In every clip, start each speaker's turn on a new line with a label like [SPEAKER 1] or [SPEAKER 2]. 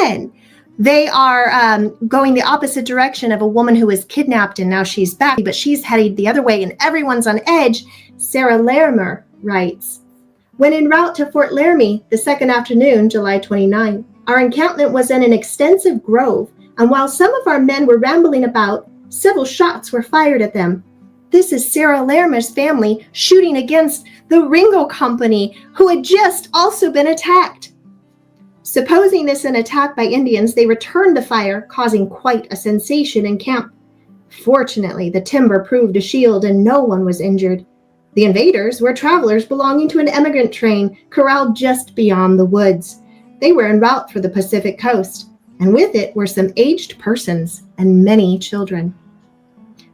[SPEAKER 1] then they are going the opposite direction of a woman who was kidnapped and now she's back, but she's headed the other way and everyone's on edge. Sarah Larimer writes, when en route to Fort Laramie the second afternoon, July 29, our encampment was in an extensive grove, and while some of our men were rambling about, several shots were fired at them. This is Sarah Larimer's family shooting against the Ringo Company, who had just also been attacked. Supposing this an attack by Indians, they returned the fire, causing quite a sensation in camp. Fortunately, the timber proved a shield and no one was injured. The invaders were travelers belonging to an emigrant train corralled just beyond the woods. They were en route for the Pacific coast, and with it were some aged persons and many children.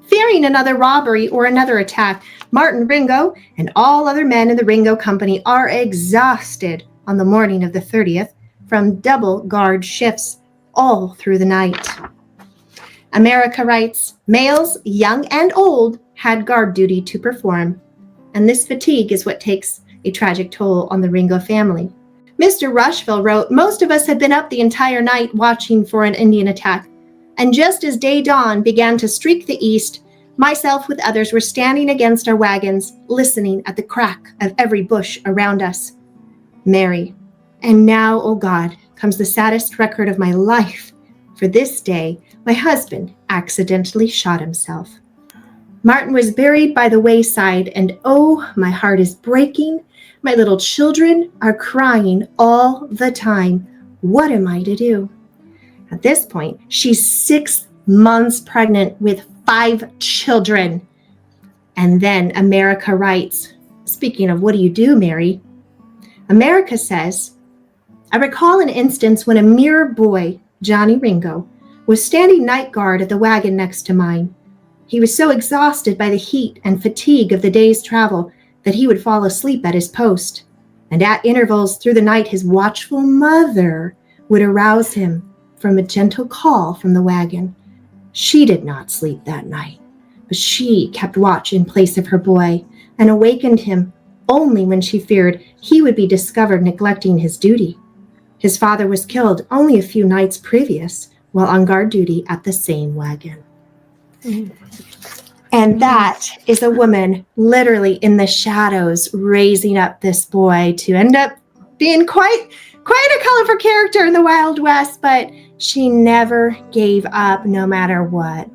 [SPEAKER 1] Fearing another robbery or another attack, Martin Ringo and all other men in the Ringo Company are exhausted on the morning of the 30th from double guard shifts all through the night. America writes, males, young and old, had guard duty to perform, and this fatigue is what takes a tragic toll on the Ringo family. Mr. Rushville wrote, most of us had been up the entire night watching for an Indian attack, and just as day dawn began to streak the east, myself with others were standing against our wagons, listening at the crack of every bush around us. Mary, and now, O God, comes the saddest record of my life, for this day my husband accidentally shot himself. Martin was buried by the wayside, and oh, my heart is breaking. My little children are crying all the time. What am I to do? At this point, she's 6 months pregnant with 5 children. And then America writes, speaking of what do you do, Mary? America says, I recall an instance when a mere boy, Johnny Ringo, was standing night guard at the wagon next to mine. He was so exhausted by the heat and fatigue of the day's travel that he would fall asleep at his post. And at intervals through the night, his watchful mother would arouse him from a gentle call from the wagon. She did not sleep that night, but she kept watch in place of her boy and awakened him only when she feared he would be discovered neglecting his duty. His father was killed only a few nights previous while on guard duty at the same wagon. And that is a woman literally in the shadows raising up this boy to end up being quite a colorful character in the Wild West, but she never gave up no matter what.